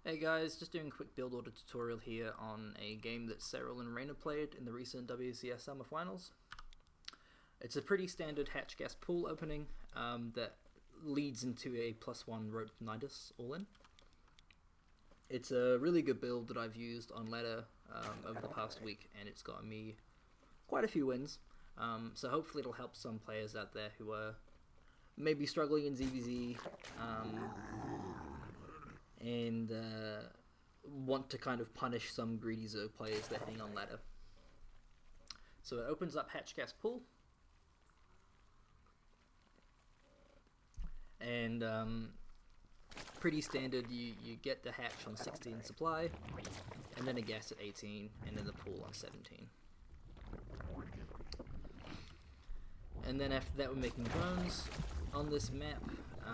Hey guys, just doing a quick build order tutorial here on a game that Serral and Reynor played in the recent WCS Summer Finals. It's a pretty standard hatch gas pool opening that leads into a +1 Roach Nydus all-in. It's a really good build that I've used on ladder over the past week, and it's gotten me quite a few wins. So hopefully it'll help some players out there who are maybe struggling in ZvZ and want to kind of punish some greedy Zerg players that hang on ladder. So it opens up hatch gas pool, and pretty standard, you get the hatch on 16 supply, and then a gas at 18, and then the pool on 17. And then after that we're making drones. On this map,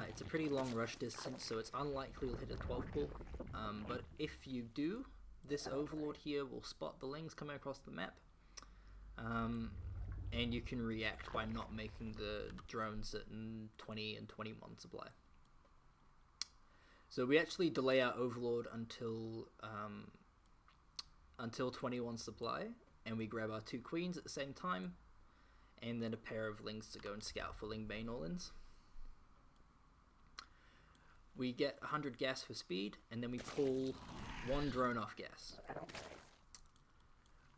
it's a pretty long rush distance, so it's unlikely you'll hit a 12 pool, but if you do, this overlord here will spot the lings coming across the map, and you can react by not making the drones at 20 and 21 supply. So we actually delay our overlord until 21 supply, and we grab our 2 queens at the same time, and then a pair of lings to go and scout for Ling Bane all-ins. We get 100 gas for speed, and then we pull 1 drone off gas.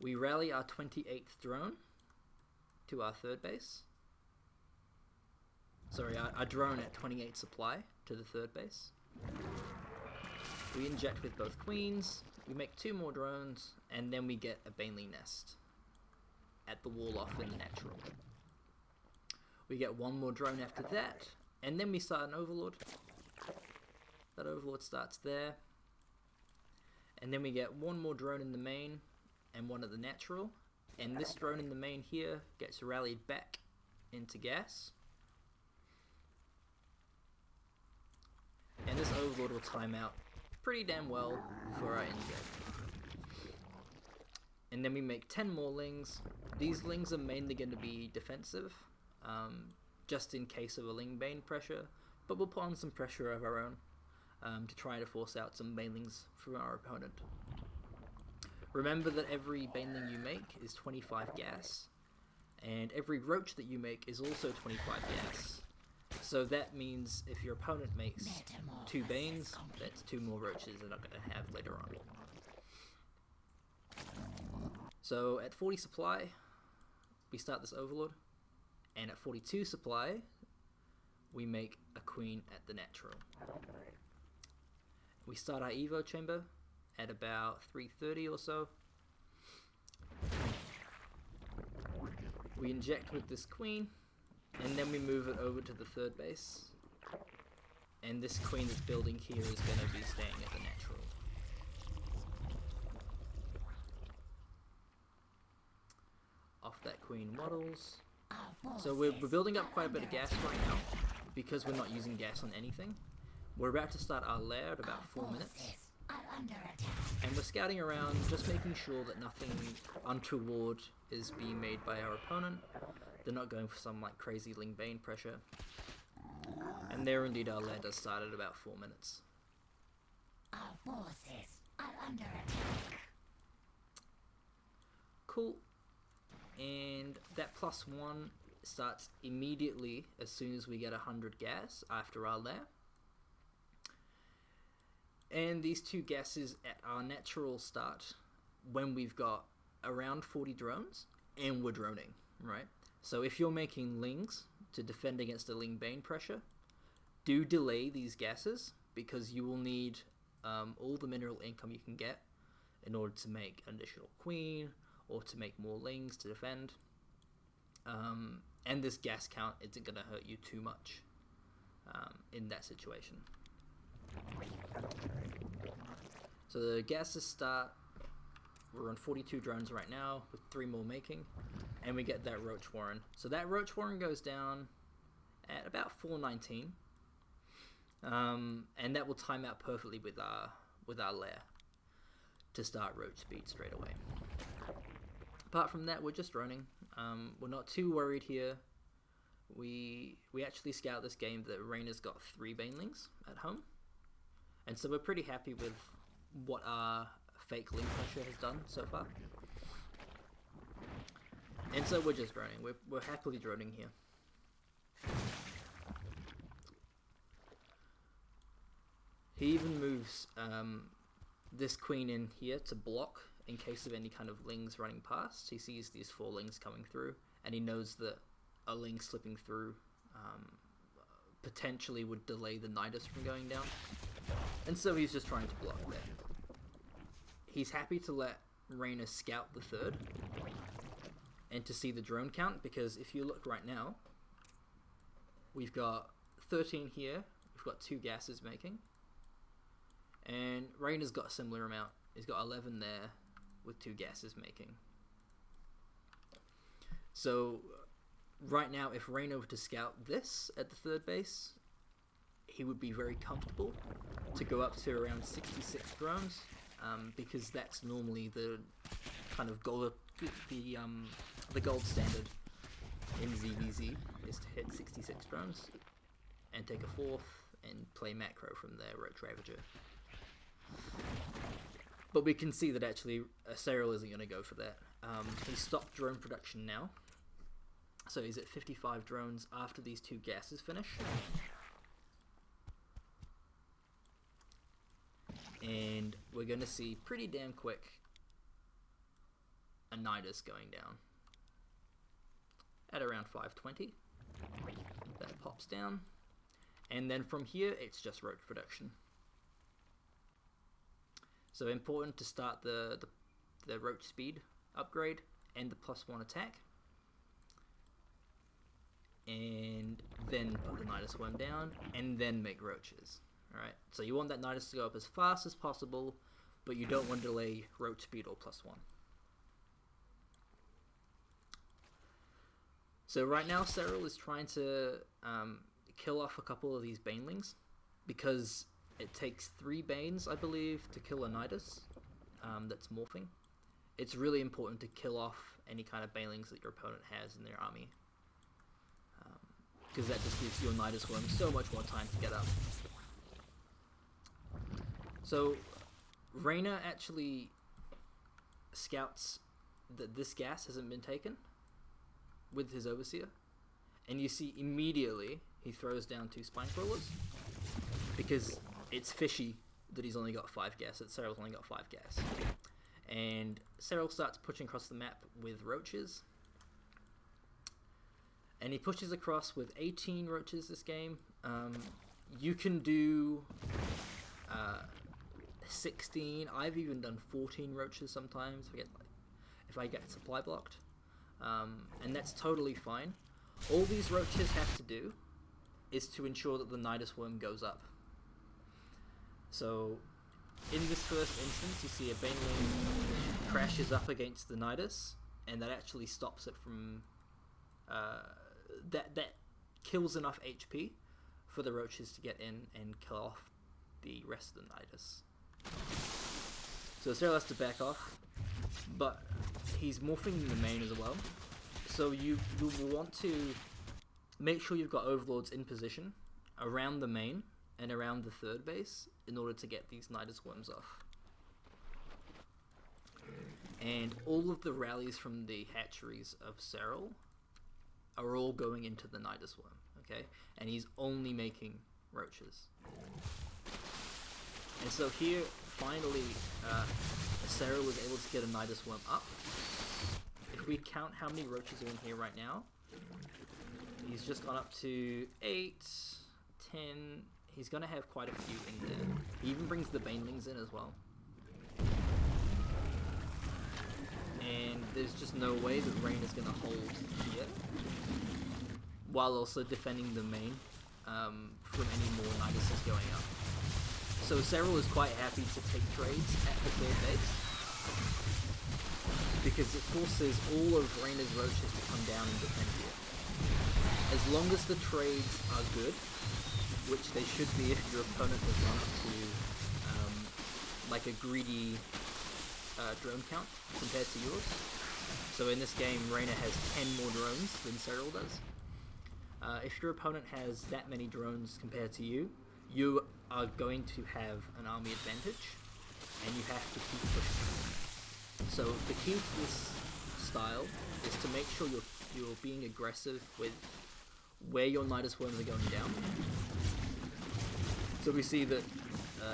We rally our 28th drone to our third base. Sorry, our drone at 28 supply to the third base. We inject with both queens, we make 2 more drones, and then we get a Bane nest at the wall off in the natural. We get 1 more drone after that, and then we start an overlord. That overlord starts there, and then we get 1 more drone in the main and 1 at the natural, and this drone in the main here gets rallied back into gas, and this overlord will time out pretty damn well for our inject. And then we make 10 more lings. These lings are mainly going to be defensive, just in case of a Ling Bane pressure, but we'll put on some pressure of our own to try to force out some banelings from our opponent. Remember that every baneling you make is 25 gas, and every roach that you make is also 25 gas. So that means if your opponent makes 2 banes, that's 2 more roaches they're not going to have later on. So at 40 supply, we start this overlord, and at 42 supply, we make a queen at the natural. We start our evo chamber at about 3:30 or so. We inject with this queen, and then we move it over to the third base. And this queen that's building here is going to be staying at the natural. Off that queen waddles. So we're building up quite a bit of gas right now, because we're not using gas on anything. We're about to start our lair at about 4 minutes, and we're scouting around, just making sure that nothing untoward is being made by our opponent. They're not going for some like crazy Ling Bane pressure. And there indeed our lair does start at about 4 minutes. Our forces are under attack. Cool. And that +1 starts immediately as soon as we get 100 gas after our lair. And these 2 gases at our natural start when we've got around 40 drones and we're droning, right? So if you're making lings to defend against a Ling Bane pressure, do delay these gases, because you will need all the mineral income you can get in order to make an additional queen or to make more lings to defend. And this gas count isn't going to hurt you too much in that situation. So the gases start, we're on 42 drones right now with 3 more making, and we get that Roach Warren. So that Roach Warren goes down at about 419, and that will time out perfectly with our lair to start Roach speed straight away. Apart from that, we're just droning. We're not too worried here. We actually scout this game that Reynor's got 3 banelings at home, and so we're pretty happy with what our fake Ling pressure has done so far. And so we're just droning. We're happily droning here. He even moves this queen in here to block in case of any kind of lings running past. He sees these 4 lings coming through, and he knows that a ling slipping through potentially would delay the Nydus from going down. And so he's just trying to block there. He's happy to let Reynor scout the 3rd and to see the drone count, because if you look right now, we've got 13 here, we've got 2 gases making, and Reynor's got a similar amount. He's got 11 there with 2 gases making. So right now, if Reynor were to scout this at the 3rd base, he would be very comfortable to go up to around 66 drones, because that's normally the kind of gold, the gold standard in ZvZ is to hit 66 drones and take a 4th and play macro from there, Roach Ravager. But we can see that actually Serral isn't going to go for that. He stopped drone production now, so he's at 55 drones after these 2 gases finish. And we're going to see pretty damn quick a Nydus going down at around 520. That pops down, and then from here it's just Roach production. So important to start the Roach speed upgrade and the +1 attack, and then put the Nydus worm down, and then make Roaches. Alright, so you want that Nydus to go up as fast as possible, but you don't want to delay Roach speed or +1. So right now Serral is trying to kill off a couple of these Banelings, because it takes 3 Banes, I believe, to kill a Nydus that's morphing. It's really important to kill off any kind of Banelings that your opponent has in their army, because that just gives your Nydus worm so much more time to get up. So Reynor actually scouts that this gas hasn't been taken with his Overseer, and you see immediately he throws down 2 Spine Crawlers, because it's fishy that he's only got 5 gas, that Serral's only got 5 gas. And Serral starts pushing across the map with Roaches, and he pushes across with 18 Roaches this game. You can do 16, I've even done 14 Roaches sometimes if I get supply blocked, and that's totally fine. All these Roaches have to do is to ensure that the Nydus worm goes up. So in this first instance, you see a Baneling crashes up against the Nydus, and that actually stops it from that kills enough HP for the Roaches to get in and kill off the rest of the Nydus. So Serral has to back off, but he's morphing in the main as well. So you will want to make sure you've got overlords in position around the main and around the 3rd base in order to get these Nydus worms off. And all of the rallies from the hatcheries of Serral are all going into the Nydus worm, okay? And he's only making Roaches. And so here, finally, Serral was able to get a Nydus worm up. If we count how many Roaches are in here right now, he's just gone up to 8, 10, he's going to have quite a few in there. He even brings the Banelings in as well. And there's just no way that Reynor's going to hold here, while also defending the main from any more Nyduses going up. So Serral is quite happy to take trades at the 3rd base, because it forces all of Reynor's Roaches to come down and defend here. As long as the trades are good, which they should be if your opponent has gone up to like a greedy drone count compared to yours. So in this game, Reynor has 10 more drones than Serral does. If your opponent has that many drones compared to you, you are going to have an army advantage. and you have to keep pushing. So the key to this style is to make sure you're being aggressive with where your Nydus worms are going down. So we see that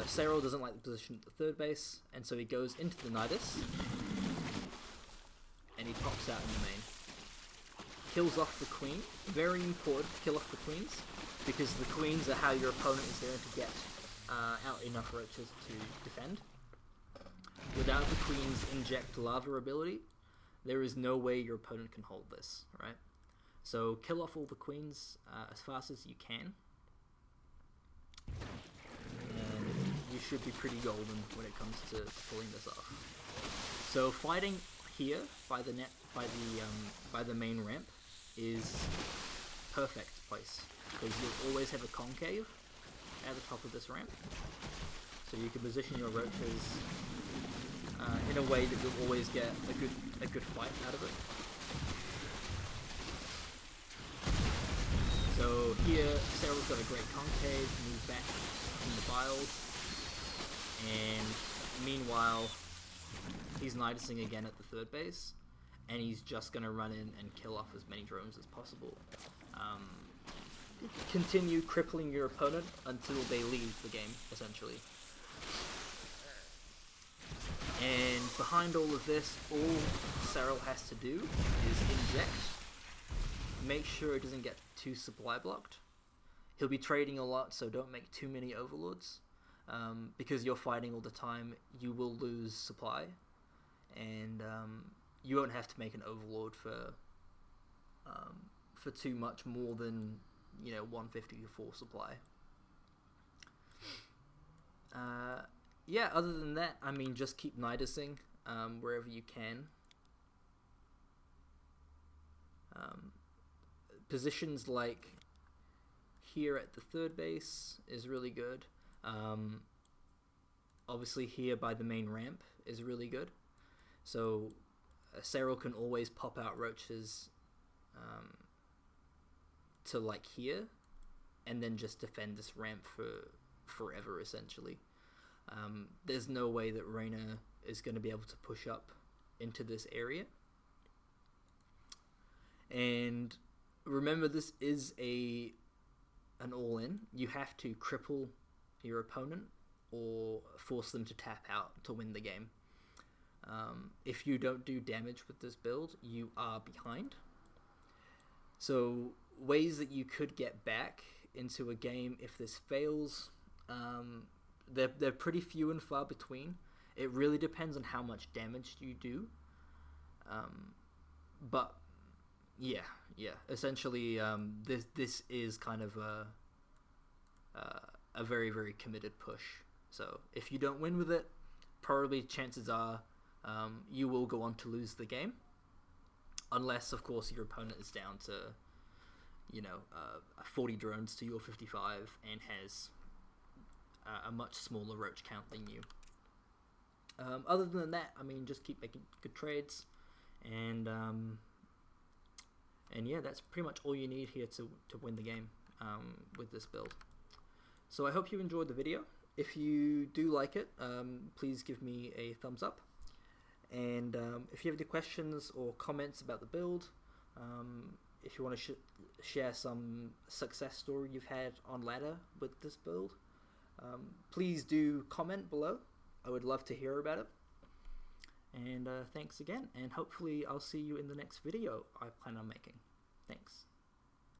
Serral doesn't like the position at the third base, and so he goes into the Nydus, and he pops out in the main. Kills off the queen. Very important to kill off the queens, because the queens are how your opponent is going to get out enough roaches to defend. Without the queen's inject lava ability, there is no way your opponent can hold this, right? So kill off all the queens as fast as you can, and you should be pretty golden when it comes to pulling this off. So fighting here by the main ramp is perfect place, because you'll always have a concave at the top of this ramp, so you can position your roaches in a way that you'll always get a good fight out of it. So here, Serral's got a great concave, move back in the files, and meanwhile, he's Nydusing again at the third base, and he's just going to run in and kill off as many drones as possible. Continue crippling your opponent until they leave the game, essentially. And behind all of this, all Serral has to do is inject. Make sure it doesn't get too supply blocked. He'll be trading a lot, so don't make too many overlords. Because you're fighting all the time, you will lose supply. And you won't have to make an overlord for too much more than 150 to 4 supply. Yeah, other than that, I mean, just keep Nydusing wherever you can. Positions like here at the third base is really good. Obviously here by the main ramp is really good. So Serral can always pop out roaches to like here, and then just defend this ramp for forever, essentially. There's no way that Reynor is going to be able to push up into this area. And remember, this is an all-in. You have to cripple your opponent or force them to tap out to win the game. If you don't do damage with this build, you are behind. So ways that you could get back into a game if this fails, they're pretty few and far between. It really depends on how much damage you do. But yeah. Essentially, this is kind of a very, very committed push. So if you don't win with it, probably chances are you will go on to lose the game, unless of course your opponent is down to 40 drones to your 55 and has a much smaller roach count than you. Other than that, I mean, just keep making good trades, and yeah, that's pretty much all you need here to win the game with this build. So I hope you enjoyed the video. If you do like it, please give me a thumbs up. And if you have any questions or comments about the build, if you want to share some success story you've had on ladder with this build, please do comment below. I would love to hear about it. And thanks again, and hopefully I'll see you in the next video I plan on making. Thanks.